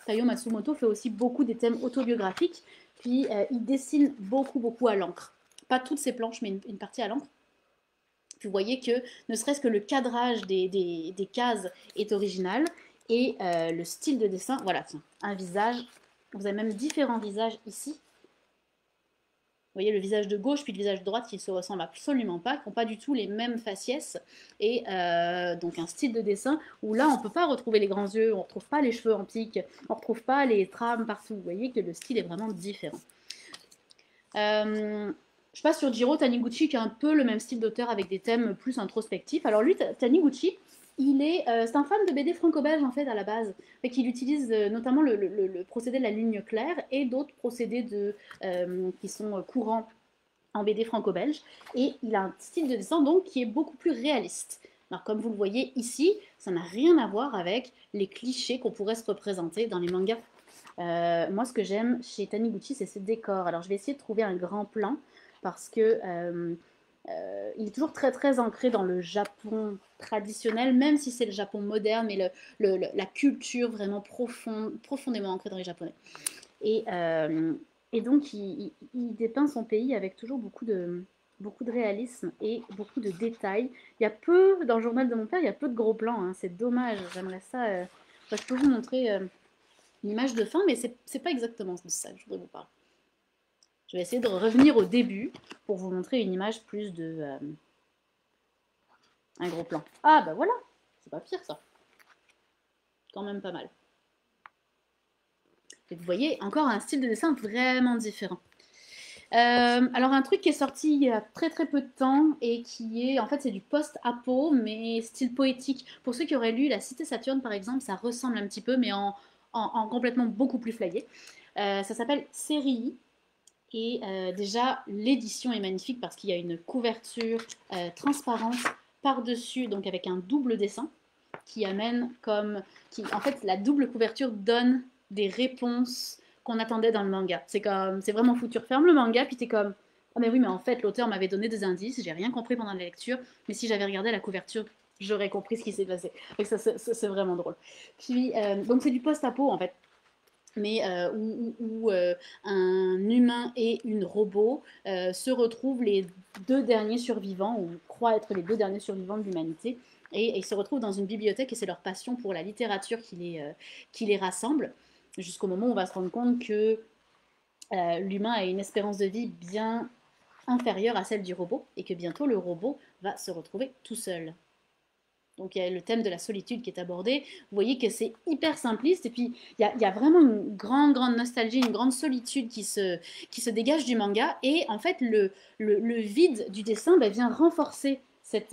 Taiyo Matsumoto fait aussi beaucoup des thèmes autobiographiques. Puis, il dessine beaucoup à l'encre. Pas toutes ses planches, mais une partie à l'encre. Vous voyez que ne serait-ce que le cadrage des cases est original et le style de dessin, voilà, tiens, un visage, vous avez même différents visages ici. Vous voyez le visage de gauche puis le visage de droite qui ne se ressemblent absolument pas, qui n'ont pas du tout les mêmes faciès. Et donc un style de dessin où là on ne peut pas retrouver les grands yeux, on ne retrouve pas les cheveux en pique, on ne retrouve pas les trames partout. Vous voyez que le style est vraiment différent. Je passe sur Jiro Taniguchi qui a un peu le même style d'auteur avec des thèmes plus introspectifs. Alors lui, Taniguchi, c'est un fan de BD franco-belge en fait à la base. Il utilise notamment le procédé de la ligne claire et d'autres procédés qui sont courants en BD franco-belge. Et il a un style de dessin donc qui est beaucoup plus réaliste. Alors comme vous le voyez ici, ça n'a rien à voir avec les clichés qu'on pourrait se représenter dans les mangas. Moi, ce que j'aime chez Taniguchi, c'est ses décors. Alors, je vais essayer de trouver un grand plan parce que il est toujours très très ancré dans le Japon traditionnel, même si c'est le Japon moderne, mais la culture vraiment profondément ancrée dans les Japonais. Et, et donc, il dépeint son pays avec toujours beaucoup de réalisme et beaucoup de détails. Il y a peu, dans le journal de mon père, il y a peu de gros plans. Hein. C'est dommage. J'aimerais ça. Je peux vous montrer une image de fin, mais c'est pas exactement de ça que je voudrais vous parler. Je vais essayer de revenir au début pour vous montrer une image plus de un gros plan. Ah bah voilà, c'est pas pire ça. Quand même pas mal. Et vous voyez, encore un style de dessin vraiment différent. Alors un truc qui est sorti il y a très très peu de temps et qui est, en fait c'est du post-apo mais style poétique. Pour ceux qui auraient lu La Cité Saturne par exemple, ça ressemble un petit peu mais en complètement beaucoup plus flyé. Ça s'appelle Série et déjà l'édition est magnifique parce qu'il y a une couverture transparente par-dessus, donc avec un double dessin qui amène en fait la double couverture donne des réponses qu'on attendait dans le manga. C'est vraiment fou. Tu refermes le manga puis t'es comme ah mais oui mais en fait l'auteur m'avait donné des indices, j'ai rien compris pendant la lecture, mais si j'avais regardé la couverture j'aurais compris ce qui s'est passé. Donc ça c'est vraiment drôle. Puis donc c'est du post-apo en fait. mais où un humain et une robot se retrouvent les deux derniers survivants, ou croient être les deux derniers survivants de l'humanité, et ils se retrouvent dans une bibliothèque, et c'est leur passion pour la littérature qui les rassemble, jusqu'au moment où on va se rendre compte que l'humain a une espérance de vie bien inférieure à celle du robot, et que bientôt le robot va se retrouver tout seul. Donc il y a le thème de la solitude qui est abordé. Vous voyez que c'est hyper simpliste et puis il y a vraiment une grande nostalgie, une grande solitude qui se dégage du manga. Et en fait, le vide du dessin vient renforcer cette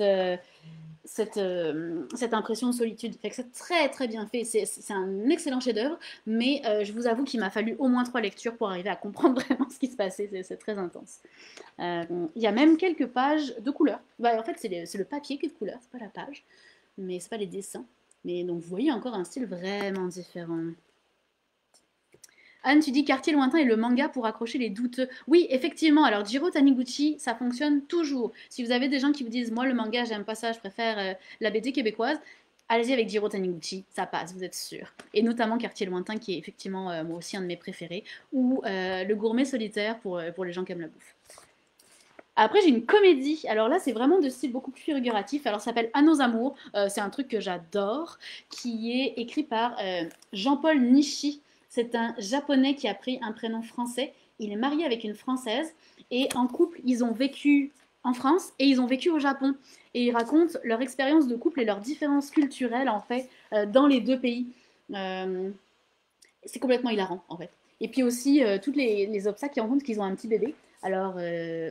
impression de solitude. Fait que c'est très bien fait. C'est un excellent chef-d'œuvre, mais je vous avoue qu'il m'a fallu au moins 3 lectures pour arriver à comprendre vraiment ce qui se passait. C'est très intense. Il y a même quelques pages de couleur. En fait, c'est le papier qui est de couleur, c'est pas la page, mais c'est pas les dessins. Mais donc vous voyez encore un style vraiment différent. Anne, tu dis quartier lointain et le manga pour accrocher les douteux. Oui, effectivement. Alors, Jiro Taniguchi, ça fonctionne toujours. Si vous avez des gens qui vous disent, moi, le manga, j'aime pas ça, je préfère la BD québécoise, allez-y avec Jiro Taniguchi, ça passe, vous êtes sûr. Et notamment Quartier lointain, qui est effectivement moi aussi un de mes préférés, ou Le gourmet solitaire pour les gens qui aiment la bouffe. Après, j'ai une comédie. Alors là, c'est vraiment de style beaucoup plus figuratif. Alors, ça s'appelle À nos amours. C'est un truc que j'adore, qui est écrit par Jean-Paul Nishi. C'est un japonais qui a pris un prénom français. Il est marié avec une française. Et en couple, ils ont vécu en France et ils ont vécu au Japon. Et ils racontent leur expérience de couple et leurs différences culturelles, en fait, dans les deux pays. Euh, c'est complètement hilarant en fait. Et puis aussi, toutes les obstacles qu'ils rencontrent, qu'ils ont un petit bébé. Alors,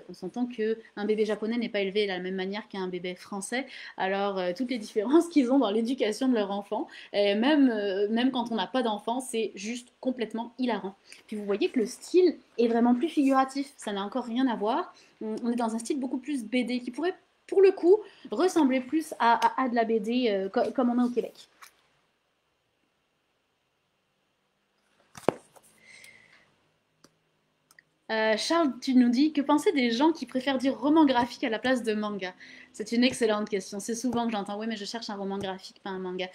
on s'entend qu'un bébé japonais n'est pas élevé de la même manière qu'un bébé français. Alors, toutes les différences qu'ils ont dans l'éducation de leur enfant, et même quand on n'a pas d'enfant, c'est juste complètement hilarant. Puis vous voyez que le style est vraiment plus figuratif. Ça n'a encore rien à voir. On est dans un style beaucoup plus BD qui pourrait, pour le coup, ressembler plus à de la BD comme on a au Québec. Charles, tu nous dis, que penser des gens qui préfèrent dire roman graphique à la place de manga? C'est une excellente question. C'est souvent que j'entends, oui, mais je cherche un roman graphique, pas un manga.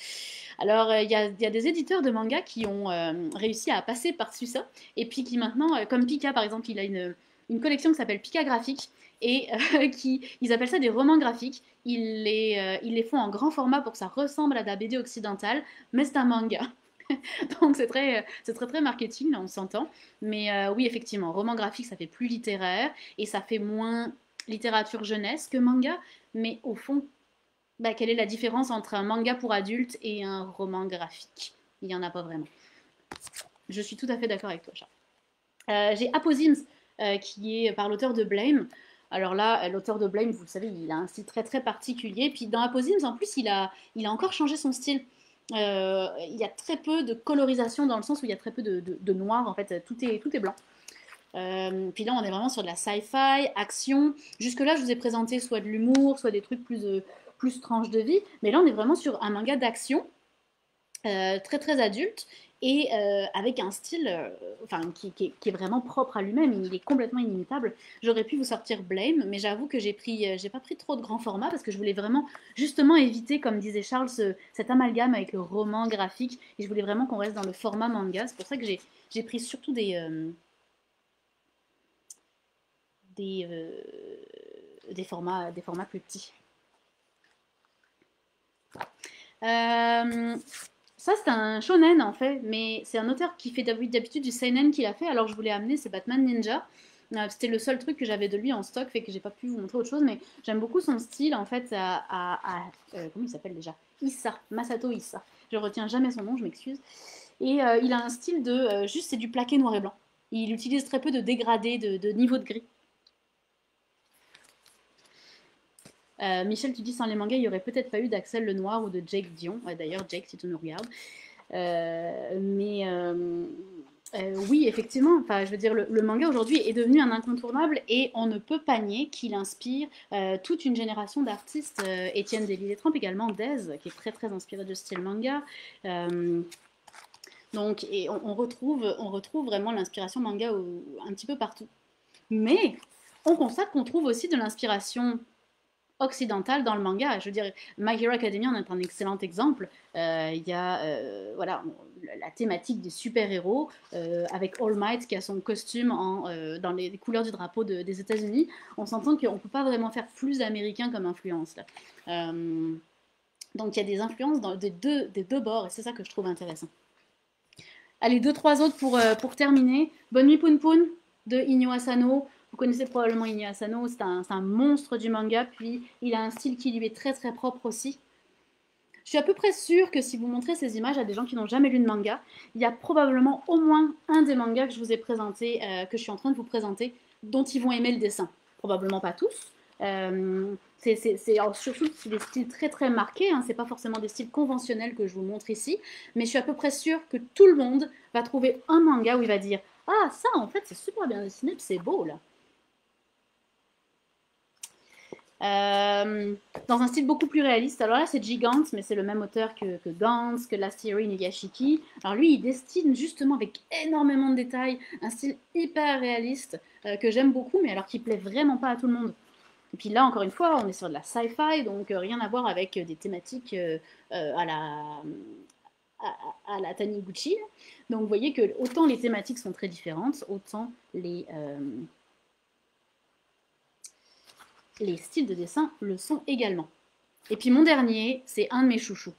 Alors, il y a des éditeurs de manga qui ont réussi à passer par-dessus ça, et puis qui maintenant, comme Pika par exemple, il a une collection qui s'appelle Pika Graphique, et ils appellent ça des romans graphiques. Ils les font en grand format pour que ça ressemble à de la BD occidentale, mais c'est un manga. Donc c'est très marketing, là, on s'entend. Mais oui, effectivement, roman graphique, ça fait plus littéraire et ça fait moins littérature jeunesse que manga. Mais au fond, quelle est la différence entre un manga pour adultes et un roman graphique? Il n'y en a pas vraiment. Je suis tout à fait d'accord avec toi, Charles. J'ai Aposims, qui est par l'auteur de Blame. Alors là, l'auteur de Blame, vous le savez, il a un style très particulier. Puis dans Aposims, en plus, il a encore changé son style. Il y a très peu de colorisation dans le sens où il y a très peu de noir, en fait, tout est blanc. Puis là, on est vraiment sur de la sci-fi, action. Jusque-là, je vous ai présenté soit de l'humour, soit des trucs plus tranche de vie. Mais là, on est vraiment sur un manga d'action très adulte et avec un style enfin, qui est vraiment propre à lui-même. Il est complètement inimitable. J'aurais pu vous sortir Blame, mais j'avoue que j'ai pas pris trop de grands formats parce que je voulais vraiment justement éviter, comme disait Charles, cet amalgame avec le roman graphique. Et je voulais vraiment qu'on reste dans le format manga. C'est pour ça que j'ai pris surtout des formats plus petits. Euh, Ça, c'est un shonen en fait, mais c'est un auteur qui fait d'habitude du seinen qu'il a fait. Alors, je voulais amener, c'est Batman Ninja. C'était le seul truc que j'avais de lui en stock, fait que j'ai pas pu vous montrer autre chose, mais j'aime beaucoup son style en fait. Comment il s'appelle déjà? Issa, Masato Issa. Je retiens jamais son nom, je m'excuse. Et il a un style de juste c'est du plaqué noir et blanc. Il utilise très peu de dégradés, de niveau de gris. Michel, tu dis sans les mangas, il n'y aurait peut-être pas eu d'Axel Lenoir ou de Jake Dion. Ouais, d'ailleurs, Jake, si tu nous regardes. Mais oui, effectivement, enfin, je veux dire, le manga aujourd'hui est devenu un incontournable et on ne peut pas nier qu'il inspire toute une génération d'artistes. Étienne Delisle-Trempe également, Dez, qui est très inspiré de style manga. Donc, et on retrouve vraiment l'inspiration manga un petit peu partout. Mais on constate qu'on trouve aussi de l'inspiration occidentale dans le manga. Je veux dire, My Hero Academia en est un excellent exemple. Il y a, voilà, la thématique des super-héros, avec All Might qui a son costume dans les couleurs du drapeau des États-Unis. On s'entend qu'on ne peut pas vraiment faire plus américain comme influence là. Donc il y a des influences des deux bords et c'est ça que je trouve intéressant. Allez, deux, trois autres pour terminer. Bonne nuit Poun Poun de Inyo Asano. Vous connaissez probablement Inyo Asano, c'est un monstre du manga, puis il a un style qui lui est très très propre aussi. Je suis à peu près sûre que si vous montrez ces images à des gens qui n'ont jamais lu de manga, il y a probablement au moins un des mangas que je vous ai présenté, que je suis en train de vous présenter, dont ils vont aimer le dessin. Probablement pas tous. Surtout des styles très très marqués, hein, c'est pas forcément des styles conventionnels que je vous montre ici, mais je suis à peu près sûre que tout le monde va trouver un manga où il va dire ah ça en fait c'est super bien dessiné, c'est beau là. Dans un style beaucoup plus réaliste. Alors là, c'est Gigant, mais c'est le même auteur que Gantz, que Last Theory Nagashiki. Alors lui, il destine justement avec énormément de détails un style hyper réaliste que j'aime beaucoup, mais alors qui plaît vraiment pas à tout le monde. Et puis là, encore une fois, on est sur de la sci-fi, donc rien à voir avec des thématiques à la Taniguchi. Donc vous voyez que autant les thématiques sont très différentes, autant les styles de dessin le sont également. Et puis mon dernier, c'est un de mes chouchous.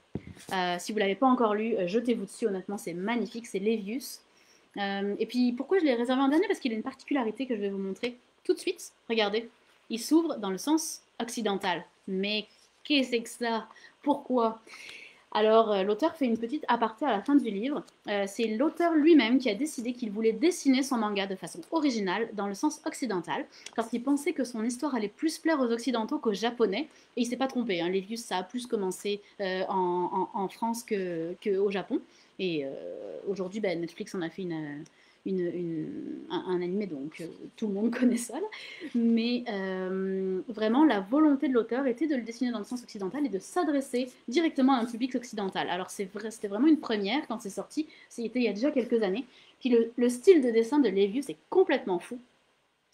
Si vous ne l'avez pas encore lu, jetez-vous dessus, honnêtement, c'est magnifique, c'est Levius. Et puis pourquoi je l'ai réservé en dernier? Parce qu'il a une particularité que je vais vous montrer tout de suite. Regardez, il s'ouvre dans le sens occidental. Mais qu'est-ce que c'est que ça? Pourquoi? Alors, l'auteur fait une petite aparté à la fin du livre. C'est l'auteur lui-même qui a décidé qu'il voulait dessiner son manga de façon originale, dans le sens occidental, parce qu'il pensait que son histoire allait plus plaire aux occidentaux qu'aux japonais. Et il ne s'est pas trompé, hein. Levius, ça a plus commencé en France qu'au Japon. Et aujourd'hui, Netflix en a fait un animé, donc tout le monde connaît ça. Là. Mais vraiment, la volonté de l'auteur était de le dessiner dans le sens occidental et de s'adresser directement à un public occidental. Alors c'était vraiment une première quand c'est sorti, c'était il y a déjà quelques années. Puis le style de dessin de Levius est complètement fou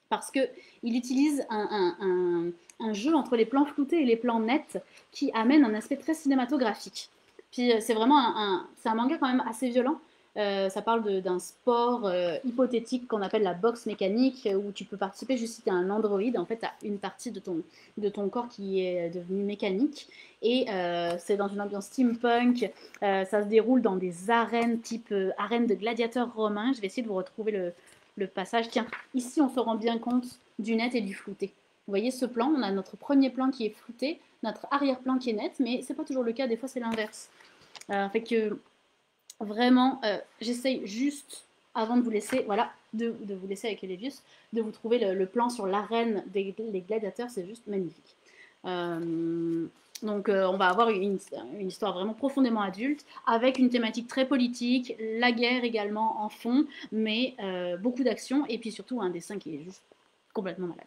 parce qu'il utilise un jeu entre les plans floutés et les plans nets qui amène un aspect très cinématographique. Puis c'est vraiment c'est un manga quand même assez violent. Ça parle d'un sport hypothétique qu'on appelle la boxe mécanique, où tu peux participer juste si tu es un androïde. En fait, tu as une partie de ton corps qui est devenue mécanique. Et c'est dans une ambiance steampunk. Ça se déroule dans des arènes type arène de gladiateurs romains. Je vais essayer de vous retrouver le passage. Tiens, ici, on se rend bien compte du net et du flouté. Vous voyez ce plan, on a notre premier plan qui est flouté, notre arrière-plan qui est net, mais c'est pas toujours le cas, des fois c'est l'inverse. Fait que vraiment, j'essaye juste, avant de vous laisser, voilà, de vous laisser avec Levius, de vous trouver le plan sur l'arène des gladiateurs, c'est juste magnifique. Donc on va avoir une histoire vraiment profondément adulte, avec une thématique très politique, la guerre également en fond, mais beaucoup d'action, et puis surtout un dessin qui est juste complètement malade.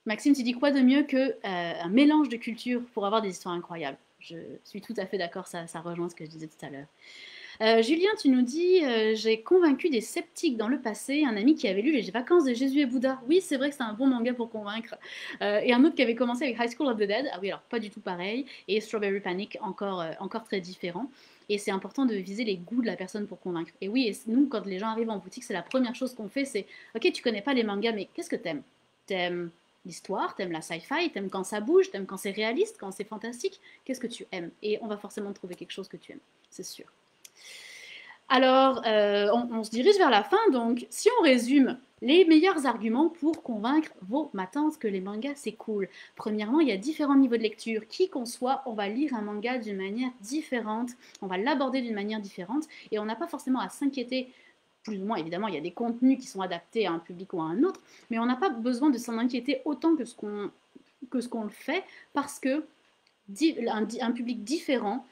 Maxime, tu dis quoi de mieux qu'un mélange de cultures pour avoir des histoires incroyables? Je suis tout à fait d'accord, ça rejoint ce que je disais tout à l'heure. Julien, tu nous dis j'ai convaincu des sceptiques dans le passé, un ami qui avait lu Les Vacances de Jésus et Bouddha. Oui, c'est vrai que c'est un bon manga pour convaincre. Et un autre qui avait commencé avec High School of the Dead. Ah oui, alors pas du tout pareil. Et Strawberry Panic, encore très différent. Et c'est important de viser les goûts de la personne pour convaincre. Et oui, nous, quand les gens arrivent en boutique, c'est la première chose qu'on fait, c'est ok, tu connais pas les mangas, mais qu'est-ce que t'aimes? T'aimes l'histoire, t'aimes la sci-fi, t'aimes quand ça bouge, t'aimes quand c'est réaliste, quand c'est fantastique, qu'est-ce que tu aimes? Et on va forcément trouver quelque chose que tu aimes, c'est sûr. Alors, on se dirige vers la fin, donc si on résume les meilleurs arguments pour convaincre vos matantes que les mangas c'est cool. Premièrement, il y a différents niveaux de lecture. Qui qu'on soit, on va lire un manga d'une manière différente, on va l'aborder d'une manière différente, et on n'a pas forcément à s'inquiéter. Plus ou moins, évidemment, il y a des contenus qui sont adaptés à un public ou à un autre, mais on n'a pas besoin de s'en inquiéter autant que ce qu'on le fait, parce que un public différent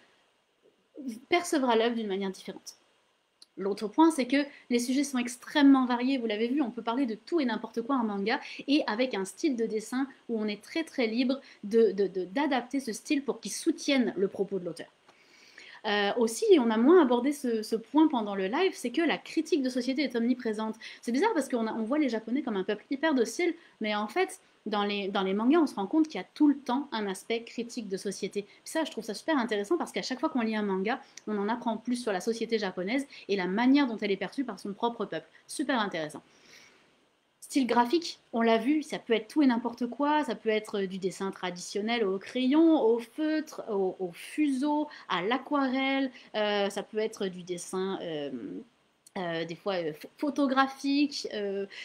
percevra l'œuvre d'une manière différente. L'autre point, c'est que les sujets sont extrêmement variés, vous l'avez vu, on peut parler de tout et n'importe quoi en manga, et avec un style de dessin où on est très très libre d'adapter ce style pour qu'il soutienne le propos de l'auteur. Aussi, on a moins abordé ce point pendant le live, c'est que la critique de société est omniprésente. C'est bizarre parce qu'on voit les Japonais comme un peuple hyper docile, mais en fait, dans les mangas, on se rend compte qu'il y a tout le temps un aspect critique de société. Puis ça, je trouve ça super intéressant parce qu'à chaque fois qu'on lit un manga, on en apprend plus sur la société japonaise et la manière dont elle est perçue par son propre peuple. Super intéressant. Style graphique, on l'a vu, ça peut être tout et n'importe quoi, ça peut être du dessin traditionnel au crayon, au feutre, au fuseau, à l'aquarelle, ça peut être du dessin des fois photographique,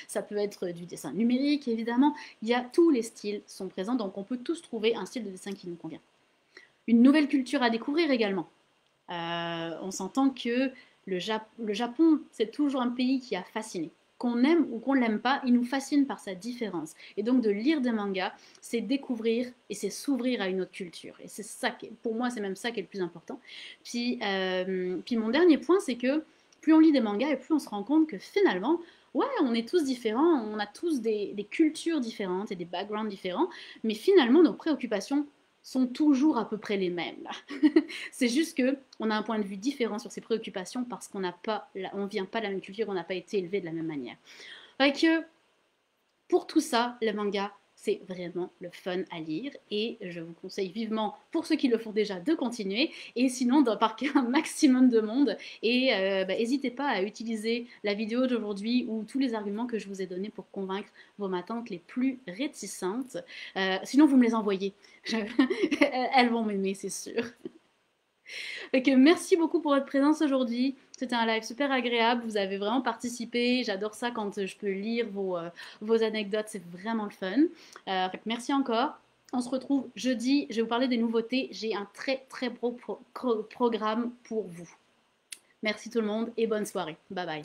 ça peut être du dessin numérique évidemment, il y a tous les styles sont présents, donc on peut tous trouver un style de dessin qui nous convient. Une nouvelle culture à découvrir également. On s'entend que le Japon, c'est toujours un pays qui a fasciné. Qu'on aime ou qu'on l'aime pas, il nous fascine par sa différence. Et donc de lire des mangas, c'est découvrir et c'est s'ouvrir à une autre culture. Et c'est ça, pour moi, c'est même ça qui est le plus important. Puis mon dernier point, c'est que plus on lit des mangas et plus on se rend compte que finalement, ouais, on est tous différents, on a tous des cultures différentes et des backgrounds différents, mais finalement, nos préoccupations sont toujours à peu près les mêmes. C'est juste que on a un point de vue différent sur ses préoccupations parce qu'on n'a pas, on vient pas de la même culture, on n'a pas été élevé de la même manière. Fait que pour tout ça, le manga, c'est vraiment le fun à lire et je vous conseille vivement, pour ceux qui le font déjà, de continuer et sinon d'embarquer un maximum de monde et n'hésitez pas à utiliser la vidéo d'aujourd'hui ou tous les arguments que je vous ai donnés pour convaincre vos matantes les plus réticentes. Sinon, vous me les envoyez. Elles vont m'aimer, c'est sûr. Ok, merci beaucoup pour votre présence aujourd'hui. C'était un live super agréable. Vous avez vraiment participé. J'adore ça quand je peux lire vos anecdotes. C'est vraiment le fun. Merci encore. On se retrouve jeudi. Je vais vous parler des nouveautés. J'ai un très très beau programme pour vous. Merci tout le monde et bonne soirée. Bye bye.